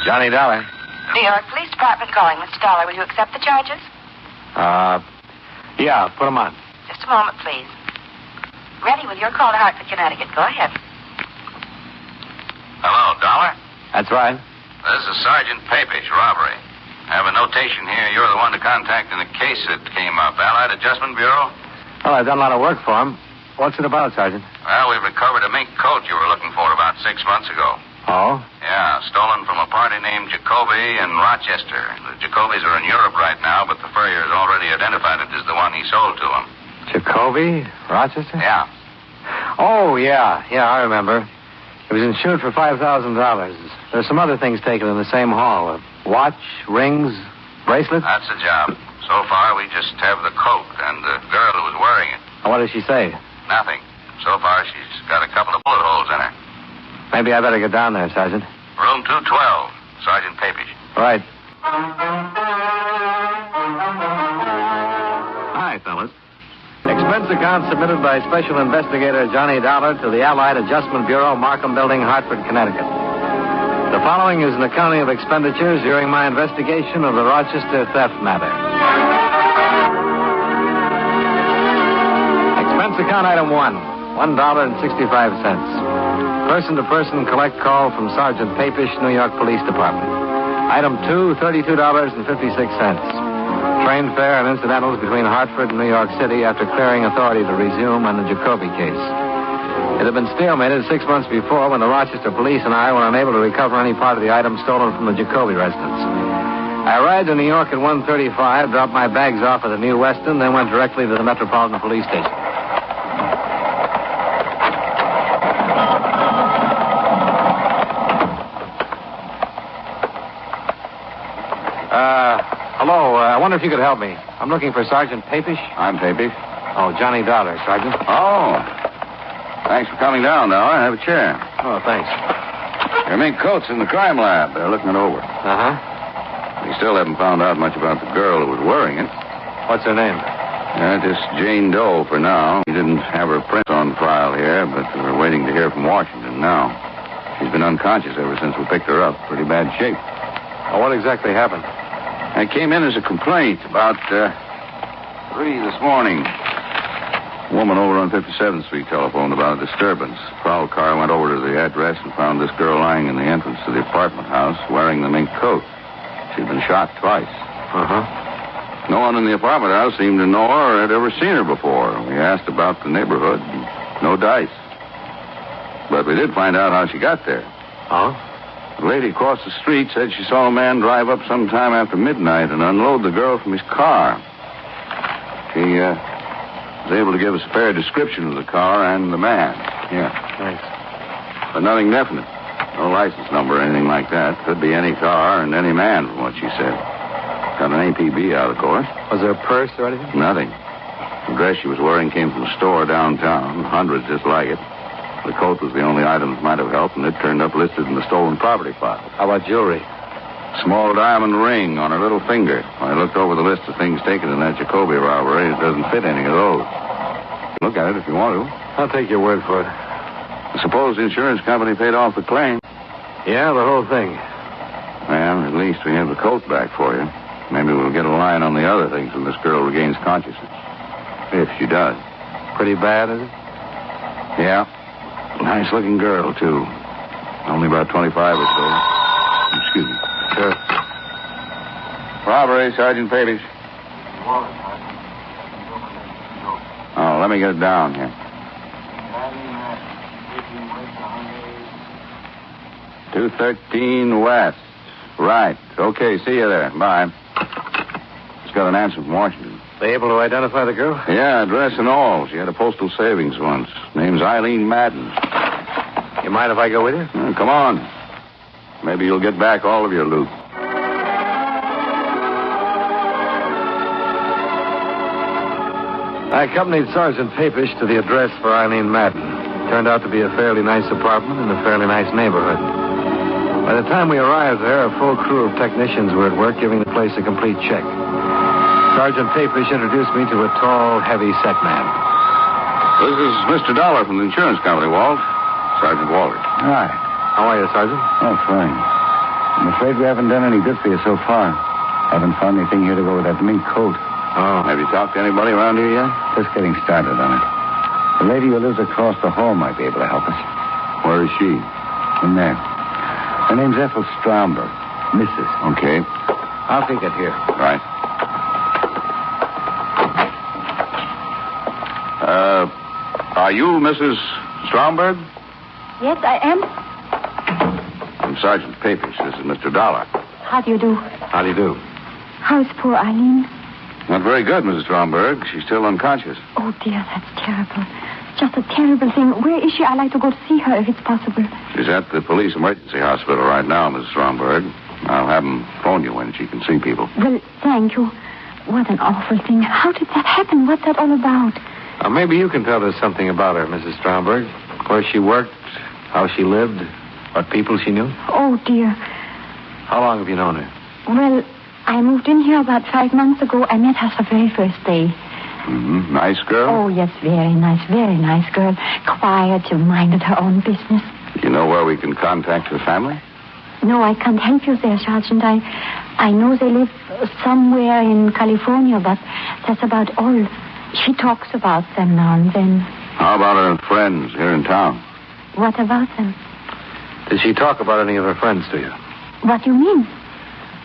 Johnny Dollar. New York Police Department calling. Mr. Dollar, will you accept the charges? Yeah, put them on. Just a moment, please. Ready with your call to Hartford, Connecticut. Go ahead. Hello, Dollar? That's right. This is Sergeant Papish, robbery. I have a notation here. You're the one to contact in the case that came up. Allied Adjustment Bureau? Well, I've done a lot of work for him. What's it about, Sergeant? Well, we've recovered a mink coat you were looking for about 6 months ago. Oh? Yeah, stolen from a party named Jacoby in Rochester. The Jacobys are in Europe right now, but the furrier's already identified it as the one he sold to them. Jacoby? Rochester? Yeah. Oh, yeah. Yeah, I remember. It was insured for $5,000. There's some other things taken in the same haul. A watch, rings, bracelets. That's the job. So far, we just have the coat and the girl who was wearing it. What does she say? Nothing. So far, she's got a couple of bullet holes in her. Maybe I better get down there, Sergeant. Room 212, Sergeant Papish. Right. Hi, fellas. Expense account submitted by Special Investigator Johnny Dollar to the Allied Adjustment Bureau, Markham Building, Hartford, Connecticut. The following is an accounting of expenditures during my investigation of the Rochester theft matter. Expense account item 1, $1.65. Person-to-person collect call from Sergeant Papish, New York Police Department. Item 2, $32.56. Train fare and incidentals between Hartford and New York City after clearing authority to resume on the Jacoby case. It had been stalemated 6 months before when the Rochester police and I were unable to recover any part of the items stolen from the Jacoby residence. I arrived in New York at 1:35, dropped my bags off at the New Weston, then went directly to the Metropolitan Police Station. Hello, I wonder if you could help me. I'm looking for Sergeant Papish. I'm Papish. Oh, Johnny Dollar, Sergeant. Oh. Thanks for coming down, Dollar. Have a chair. Oh, thanks. Your mink coat's in the crime lab. They're looking it over. Uh-huh. We still haven't found out much about the girl who was wearing it. What's her name? Just Jane Doe for now. We didn't have her print on file here, but we're waiting to hear from Washington now. She's been unconscious ever since we picked her up. Pretty bad shape. Oh, what exactly happened? I came in as a complaint about 3 this morning. A woman over on 57th Street telephoned about a disturbance. Prowl car went over to the address and found this girl lying in the entrance to the apartment house wearing the mink coat. She'd been shot twice. Uh-huh. No one in the apartment house seemed to know her or had ever seen her before. We asked about the neighborhood. No dice. But we did find out how she got there. Oh? The lady across the street said she saw a man drive up sometime after midnight and unload the girl from his car. She was able to give us a fair description of the car and the man. Yeah. Thanks. But nothing definite. No license number or anything like that. Could be any car and any man, from what she said. Got an APB out, of course. Was there a purse or anything? Nothing. The dress she was wearing came from a store downtown. Hundreds just like it. The coat was the only item that might have helped, and it turned up listed in the stolen property file. How about jewelry? Small diamond ring on her little finger. When I looked over the list of things taken in that Jacoby robbery, it doesn't fit any of those. Look at it if you want to. I'll take your word for it. I suppose the insurance company paid off the claim. Yeah, the whole thing. Well, at least we have the coat back for you. Maybe we'll get a line on the other things when this girl regains consciousness. If she does. Pretty bad, is it? Yeah. Nice-looking girl, too. Only about 25 or so. Excuse me. Sure. Robbery, Sergeant Papish. Oh, let me get it down here. 213 West. Right. Okay, see you there. Bye. Just got an answer from Washington. They able to identify the girl? Yeah, address and all. She had a postal savings once. Name's Eileen Madden. You mind if I go with you? Come on. Maybe you'll get back all of your loot. I accompanied Sergeant Papish to the address for Eileen Madden. It turned out to be a fairly nice apartment in a fairly nice neighborhood. By the time we arrived there, a full crew of technicians were at work giving the place a complete check. Sergeant Papish introduced me to a tall, heavy-set man. This is Mr. Dollar from the insurance company, Walt. Sergeant Walters. Hi. How are you, Sergeant? Oh, fine. I'm afraid we haven't done any good for you so far. Haven't found anything here to go with that mink coat. Oh, have you talked to anybody around here yet? Just getting started on it. The lady who lives across the hall might be able to help us. Where is she? In there. Her name's Ethel Stromberg. Mrs. Okay. I'll take it here. Right. Are you Mrs. Stromberg? Yes, I am. I'm Sergeant Papish. This is Mr. Dollar. How do you do? How do you do? How's poor Eileen? Not very good, Mrs. Stromberg. She's still unconscious. Oh, dear, that's terrible. Just a terrible thing. Where is she? I'd like to go to see her if it's possible. She's at the police emergency hospital right now, Mrs. Stromberg. I'll have them phone you when she can see people. Well, thank you. What an awful thing. How did that happen? What's that all about? Maybe you can tell us something about her, Mrs. Stromberg. Where she worked, how she lived, what people she knew. Oh, dear. How long have you known her? Well, I moved in here about 5 months ago. I met her the very first day. Mm-hmm. Nice girl? Oh, yes, very nice girl. Quiet, she minded her own business. You know where we can contact her family? No, I can't help you there, Sergeant. I know they live somewhere in California, but that's about all. She talks about them now and then. How about her friends here in town? What about them? Did she talk about any of her friends to you? What do you mean?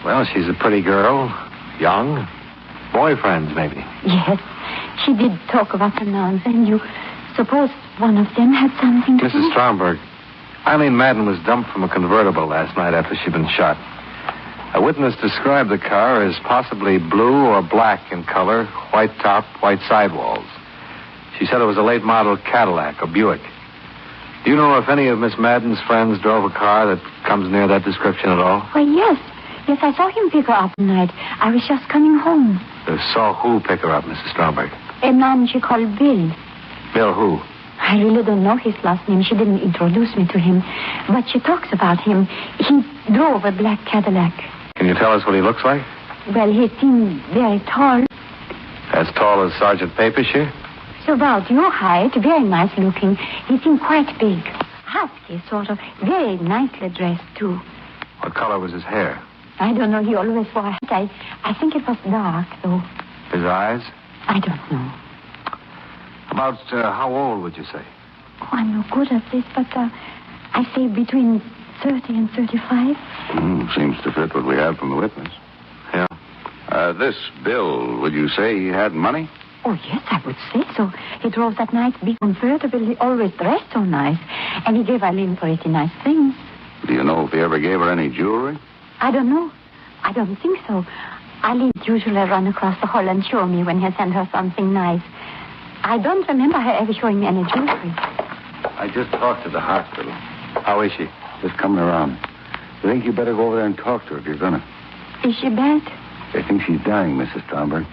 Well, she's a pretty girl. Young. Boyfriends, maybe. Yes, she did talk about them now and then. You suppose one of them had something to do? Mrs. Stromberg, Eileen Madden was dumped from a convertible last night after she'd been shot. A witness described the car as possibly blue or black in color, white top, white sidewalls. She said it was a late model Cadillac or Buick. Do you know if any of Miss Madden's friends drove a car that comes near that description at all? Why, yes. Yes, I saw him pick her up tonight. I was just coming home. Saw who pick her up, Mrs. Stromberg? A man she called Bill. Bill who? I really don't know his last name. She didn't introduce me to him. But she talks about him. He drove a black Cadillac. Can you tell us what he looks like? Well, he seemed very tall. As tall as Sergeant Papish here? So about your height, very nice looking. He seemed quite big. Husky, sort of. Very nicely dressed, too. What color was his hair? I don't know. He always wore a hat. I think it was dark, though. His eyes? I don't know. About how old would you say? Oh, I'm no good at this, but I say between 30 and 35. Seems to fit what we have from the witness. Yeah. This Bill, would you say he had money? Oh, yes, I would say so. He drove that nice big convertible. He always dressed so nice. And he gave Eileen pretty nice things. Do you know if he ever gave her any jewelry? I don't know. I don't think so. Eileen usually run across the hall and show me when he sent her something nice. I don't remember her ever showing me any jewelry. I just talked to the hospital. How is she? Just coming around. I think you better go over there and talk to her if you're gonna. Is she bad? I think she's dying, Mrs. Stromberg.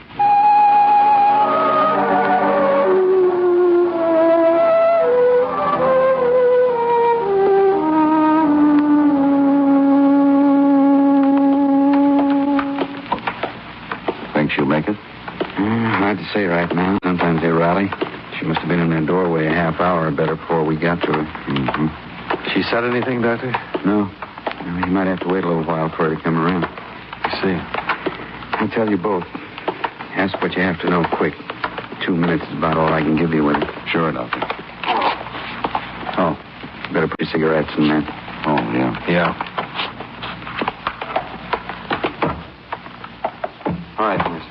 Think she'll make it? Hard to say right now. Sometimes they rally. She must have been in their doorway a half hour or better before we got to her. Mm-hmm. She said anything, Doctor? No. You might have to wait a little while for her to come around. I see. I'll tell you both. Ask what you have to know quick. 2 minutes is about all I can give you with it. Sure, Doctor. Oh, better put your cigarettes in that. Oh, yeah. Yeah. All right, miss.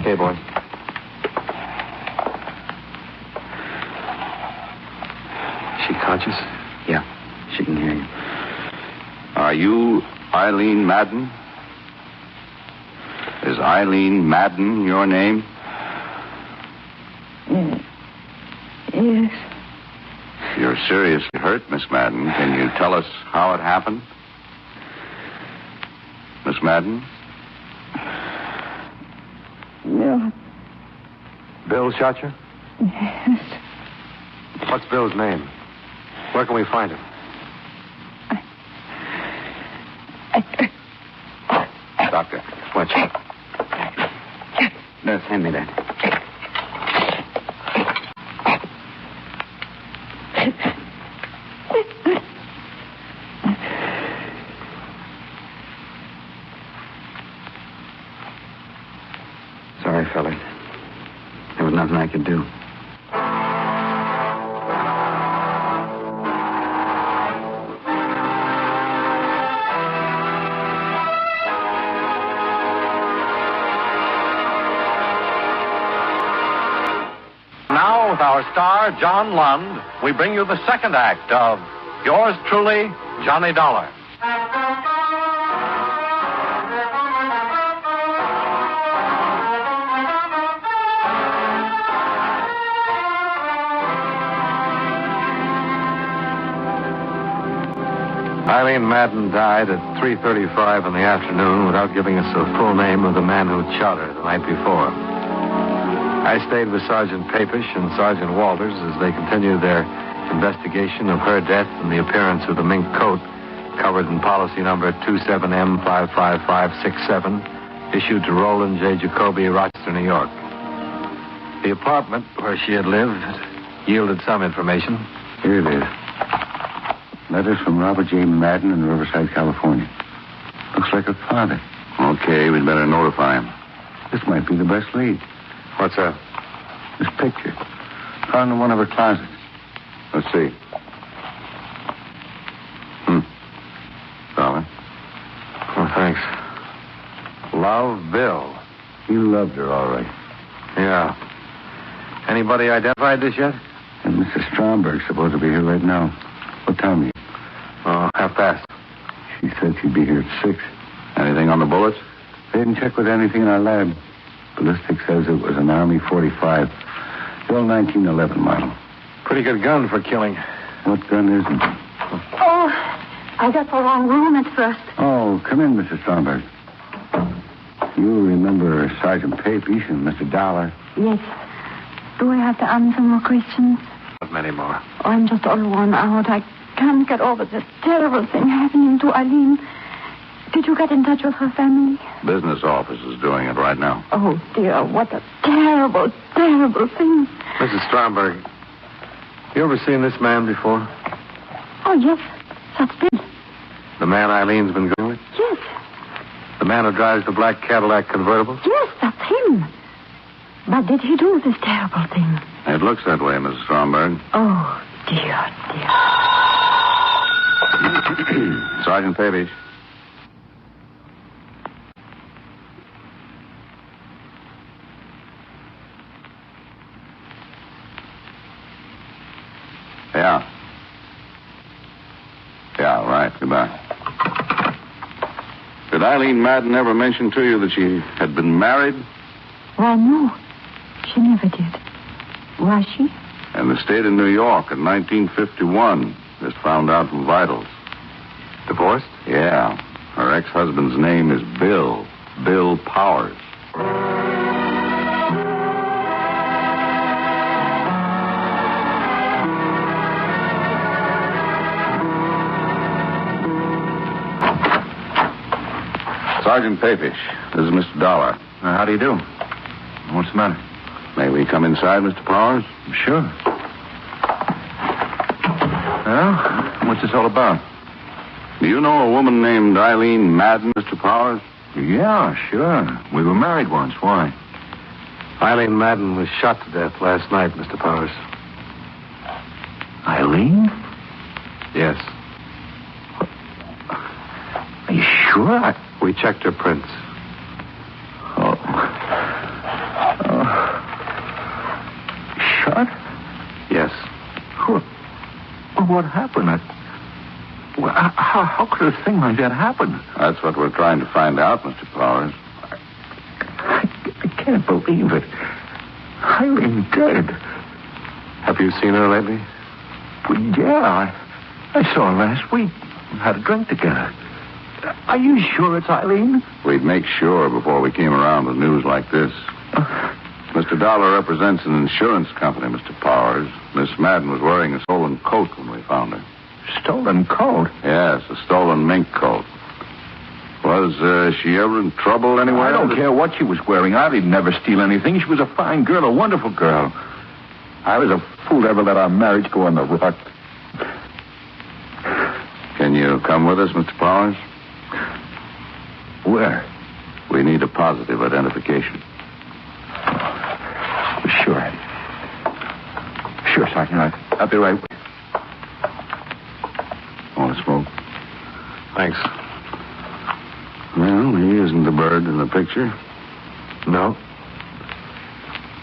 Okay, boy. She conscious? Yeah, she can hear you. Are you Eileen Madden? Is Eileen Madden your name? Yes. You're seriously hurt, Miss Madden. Can you tell us how it happened? Miss Madden? No. Bill shot you? Yes. What's Bill's name? Where can we find him? Doctor. Watch it. Nurse, hand me that. nothing I could do. Now, with our star, John Lund, we bring you the second act of Yours Truly, Johnny Dollar. Eileen Madden died at 3:35 in the afternoon without giving us the full name of the man who'd shot her the night before. I stayed with Sergeant Papish and Sergeant Walters as they continued their investigation of her death and the appearance of the mink coat covered in policy number 27M55567, issued to Roland J. Jacoby, Rochester, New York. The apartment where she had lived yielded some information. Here it is. Letters from Robert J. Madden in Riverside, California. Looks like her father. Okay, we'd better notify him. This might be the best lead. What's that? This picture. Found in one of her closets. Let's see. Darling. Oh, thanks. Love, Bill. He loved her, all right. Yeah. Anybody identified this yet? And Mrs. Stromberg's supposed to be here right now. What time are you? Oh, 5:30. She said she'd be here at 6. Anything on the bullets? They didn't check with anything in our lab. Ballistic says it was an Army 45. Bill 1911 model. Pretty good gun for killing. What gun is it? Oh, I got the wrong room at first. Oh, come in, Mrs. Stromberg. You remember Sergeant Papish and Mr. Dollar? Yes. Do I have to answer more questions? Not many more. Oh, I'm just all worn out. I can't get over this terrible thing happening to Eileen. Did you get in touch with her family? Business office is doing it right now. Oh, dear, what a terrible, terrible thing. Mrs. Stromberg, you ever seen this man before? Oh, yes, that's Bill. The man Eileen's been going with? Yes, The man who drives the black Cadillac convertible? yes, that's him. But did he do this terrible thing? It looks that way, Mrs. Stromberg. Oh, dear, dear. Sergeant Papish. Yeah. Yeah, right. Goodbye. Did Eileen Madden ever mention to you that she had been married? Why, no. She never did. Was she? In the state of New York in 1951. Just found out from vitals. Divorced? Yeah. Her ex-husband's name is Bill. Bill Powers. Sergeant Papish, this is Mr. Dollar. How do you do? What's the matter? May we come inside, Mr. Powers? Sure. Well, what's this all about? Do you know a woman named Eileen Madden, Mr. Powers? Yeah, sure. We were married once. Why? Eileen Madden was shot to death last night, Mr. Powers. Eileen? Yes. Are you sure? We checked her prints. Shot? Yes. What happened? How could a thing like that happen? That's what we're trying to find out, Mr. Powers. I can't believe it. Eileen dead. Have you seen her lately? Well, yeah, I saw her last week. Had a drink together. Are you sure it's Eileen? We'd make sure before we came around with news like this. Mr. Dollar represents an insurance company, Mr. Powers. Miss Madden was wearing a stolen coat when we found her. Stolen coat? Yes, a stolen mink coat. Was she ever in trouble anywhere? I don't care what she was wearing. I didn't never steal anything. She was a fine girl, a wonderful girl. I was a fool to ever let our marriage go on the rocks. Can you come with us, Mr. Powers? Where? We need a positive identification. Sure. Sure, Sergeant. I'll be right with you. Want to smoke? Thanks. Well, he isn't the bird in the picture. No.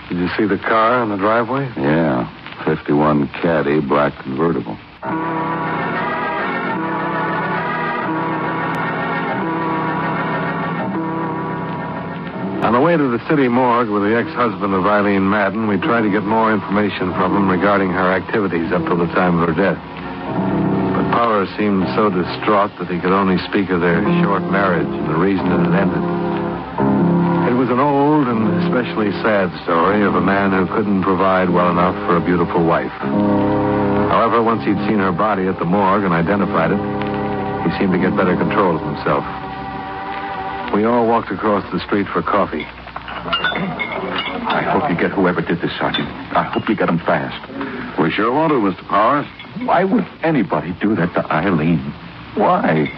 Did you see the car in the driveway? Yeah. 51 Caddy, black convertible. On the way to the city morgue with the ex-husband of Eileen Madden, we tried to get more information from him regarding her activities up to the time of her death. But Powers seemed so distraught that he could only speak of their short marriage and the reason it had ended. It was an old and especially sad story of a man who couldn't provide well enough for a beautiful wife. However, once he'd seen her body at the morgue and identified it, he seemed to get better control of himself. We all walked across the street for coffee. I hope you get whoever did this, Sergeant. I hope you get him fast. We sure want to, Mr. Powers. Why would anybody do that to Eileen? Why?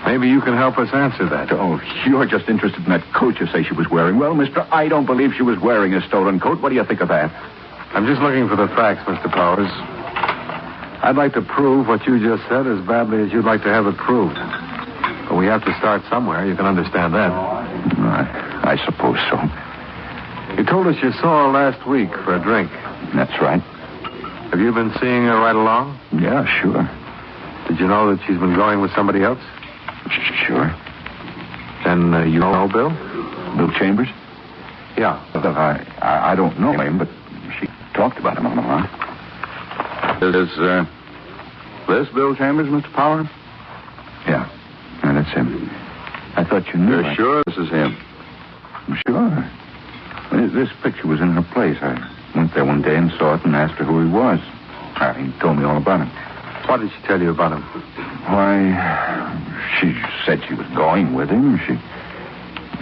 Maybe you can help us answer that. Oh, you're just interested in that coat you say she was wearing. Well, mister, I don't believe she was wearing a stolen coat. What do you think of that? I'm just looking for the facts, Mr. Powers. I'd like to prove what you just said as badly as you'd like to have it proved. But we have to start somewhere. You can understand that. I suppose so. You told us you saw her last week for a drink. That's right. Have you been seeing her right along? Yeah, sure. Did you know that she's been going with somebody else? Sure. Then you know Bill? Bill Chambers? Yeah. Well, I don't know him, but she talked about him a lot. Is this Bill Chambers, Mr. Powers? Yeah, that's him. I thought you knew. You're sure this is him? Sure. This picture was in her place. I went there one day and saw it and asked her who he was. He told me all about him. What did she tell you about him? Why, she said she was going with him.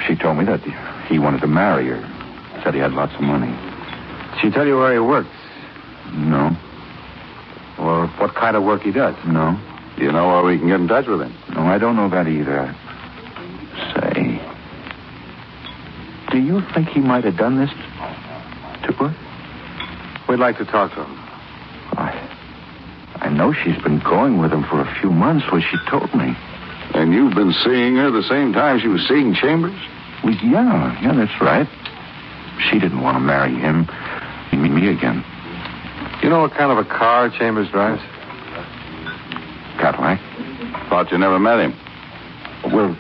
She told me that he wanted to marry her. Said he had lots of money. Did she tell you where he works? No. Or what kind of work he does? No. Do you know where we can get in touch with him? No, I don't know that either. Say, do you think he might have done this to her? We'd like to talk to him. I know she's been going with him for a few months, what she told me. And you've been seeing her the same time she was seeing Chambers? Well, yeah, that's right. She didn't want to marry him. Me again. You know what kind of a car Chambers drives? Cadillac. Thought you never met him. Well,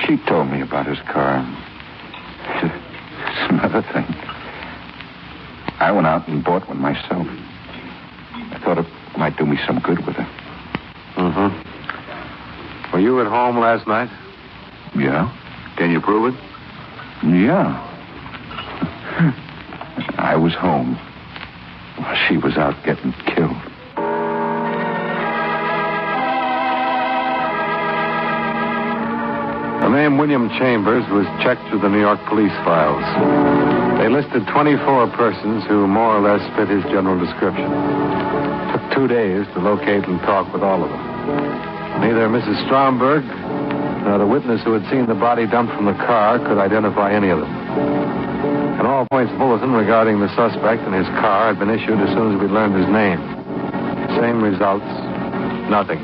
she told me about his car. It's another thing. I went out and bought one myself. I thought it might do me some good with it. Mm-hmm. Were you at home last night? Yeah. Can you prove it? Yeah. I was home. She was out getting killed. The name William Chambers was checked through the New York police files. They listed 24 persons who more or less fit his general description. It took 2 days to locate and talk with all of them. Neither Mrs. Stromberg nor the witness who had seen the body dumped from the car could identify any of them. An all-points bulletin regarding the suspect and his car had been issued as soon as we learned his name. Same results. Nothing.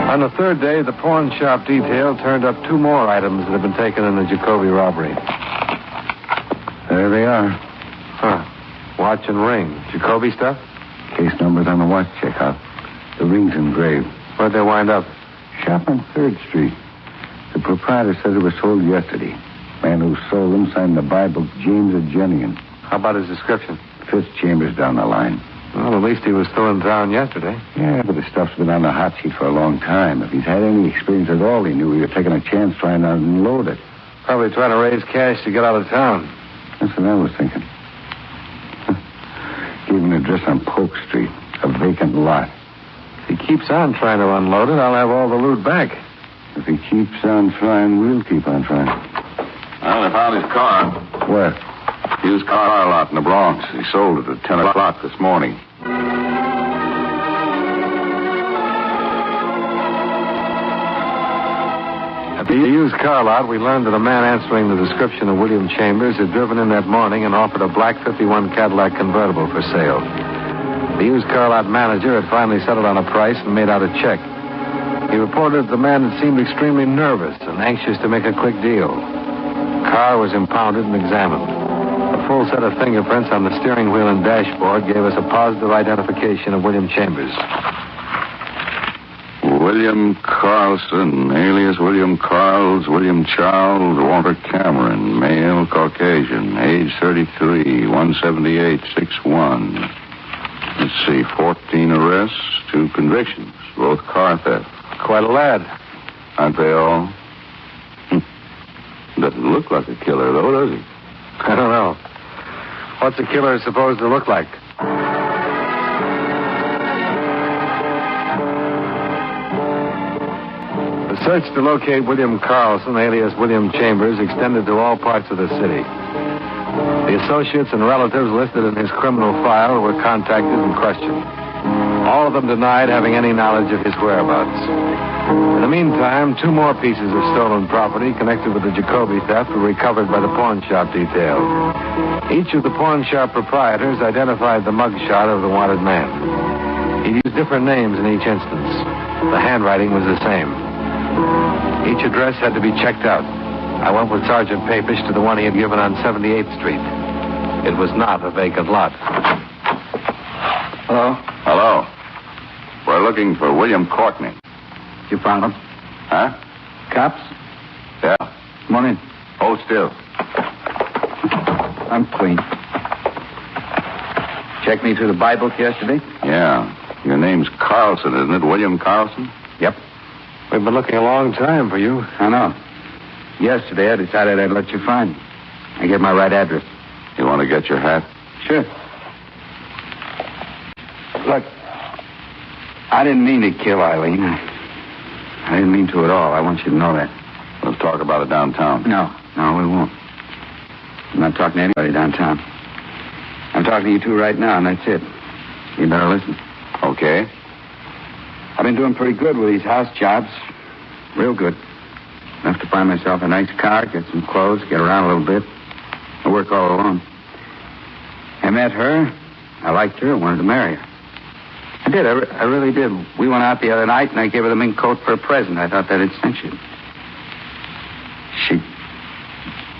On the third day, the pawn shop detail turned up 2 more items that had been taken in the Jacoby robbery. There they are. Huh. Watch and ring. Jacoby stuff? Case numbers on the watch checkout. The ring's engraved. Where'd they wind up? Shop on 3rd Street. The proprietor said it was sold yesterday. Man who sold them signed the Bible, James Agenian. How about his description? 5th Chambers down the line. Well, at least he was still in town yesterday. Yeah, but the stuff's been on the hot sheet for a long time. If he's had any experience at all, he knew he was taking a chance trying to unload it. Probably trying to raise cash to get out of town. That's what I was thinking. Gave an address on Polk Street, a vacant lot. If he keeps on trying to unload it, I'll have all the loot back. If he keeps on trying, we'll keep on trying. Well, I found his car. Where? Used car lot in the Bronx. He sold it at 10 o'clock this morning. At At the used car lot, we learned that a man answering the description of William Chambers had driven in that morning and offered a black 51 Cadillac convertible for sale. The used car lot manager had finally settled on a price and made out a check. He reported that the man had seemed extremely nervous and anxious to make a quick deal. The car was impounded and examined. A full set of fingerprints on the steering wheel and dashboard gave us a positive identification of William Chambers. William Carlson, alias William Carls, William Charles, Walter Cameron, male, Caucasian, age 33, 178, 6'1". Let's see, 14 arrests, 2 convictions, both car theft. Quite a lad. Aren't they all? Doesn't look like a killer, though, does he? I don't know. What's a killer supposed to look like? The search to locate William Carlson, alias William Chambers, extended to all parts of the city. The associates and relatives listed in his criminal file were contacted and questioned. All of them denied having any knowledge of his whereabouts. In the meantime, 2 more pieces of stolen property connected with the Jacoby theft were recovered by the pawn shop detail. Each of the pawn shop proprietors identified the mugshot of the wanted man. He used different names in each instance. The handwriting was the same. Each address had to be checked out. I went with Sergeant Papish to the one he had given on 78th Street. It was not a vacant lot. Hello? Hello. We're looking for William Courtney. You found him? Huh? Cops? Yeah. Come on in. Hold still. I'm clean. Checked me through the Bible yesterday? Yeah. Your name's Carlson, isn't it? William Carlson? Yep. We've been looking a long time for you. I know. Yesterday, I decided I'd let you find me. I gave my right address. You want to get your hat? Sure. Look, I didn't mean to kill Eileen. I didn't mean to at all. I want you to know that. Let's talk about it downtown. No, we won't. I'm not talking to anybody downtown. I'm talking to you two right now, and that's it. You better listen. Okay. I've been doing pretty good with these house jobs. Real good. Enough to find myself a nice car, get some clothes, get around a little bit. I work all alone. I met her. I liked her. I wanted to marry her. I did. I really did. We went out the other night, and I gave her the mink coat for a present. I thought that'd cinch you. She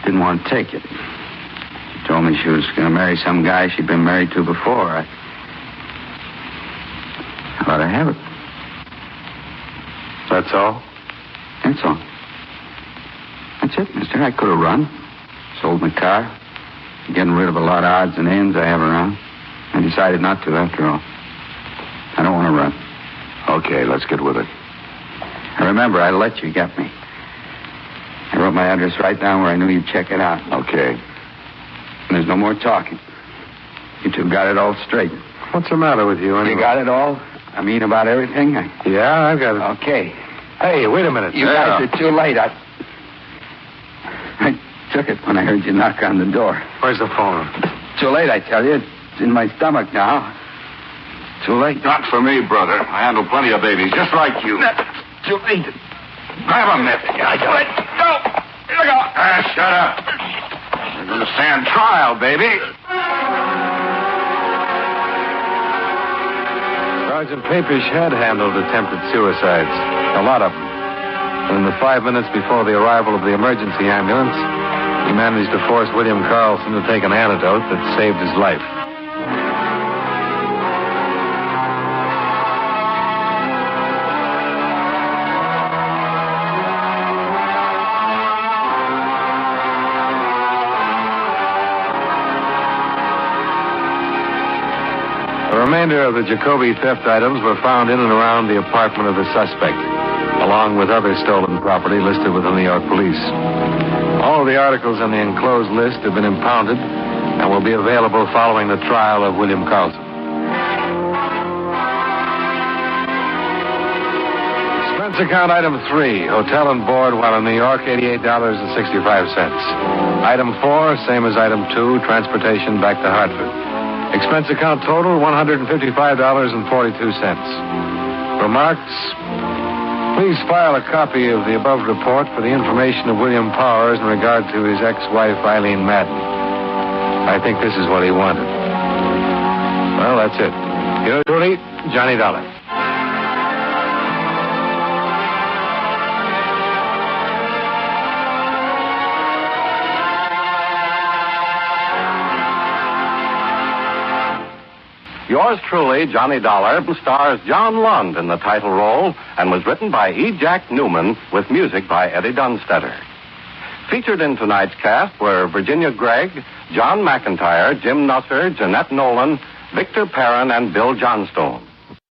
didn't want to take it. She told me she was going to marry some guy she'd been married to before. I thought I'd have it. That's all? That's all. That's it, mister. I could have run. Sold my car. Getting rid of a lot of odds and ends I have around. I decided not to, after all. I don't want to run. Okay, let's get with it. I remember I let you get me. I wrote my address right down where I knew you'd check it out. Okay. And there's no more talking. You two got it all straight. What's the matter with you, anyway? You got it all? I mean, about everything? Yeah, I've got it. Okay. Hey, wait a minute. You guys are too late. I took it when I heard you knock on the door. Where's the phone? Too late, I tell you. It's in my stomach now. Too late. Not for me, brother. I handle plenty of babies, just like you. Too late. Grab him, Nip. I got it. Go. Here we go. Shut up. You're going to stand trial, baby. Sergeant Papish had handled attempted suicides. A lot of them. And in the 5 minutes before the arrival of the emergency ambulance, he managed to force William Carlson to take an antidote that saved his life. The remainder of the Jacoby theft items were found in and around the apartment of the suspect, along with other stolen property listed with the New York police. All of the articles in the enclosed list have been impounded and will be available following the trial of William Carlson. Expense account item 3, hotel and board while in New York, $88.65. Item 4, same as item 2, transportation back to Hartford. Expense account total, $155.42. Remarks, Please file a copy of the above report for the information of William Powers in regard to his ex-wife, Eileen Madden. I think this is what he wanted. Well, that's it. Yours truly, Johnny Dollar. Yours truly, Johnny Dollar, stars John Lund in the title role and was written by E. Jack Newman with music by Eddie Dunstetter. Featured in tonight's cast were Virginia Gregg, John McIntyre, Jim Nusser, Jeanette Nolan, Victor Perrin, and Bill Johnstone.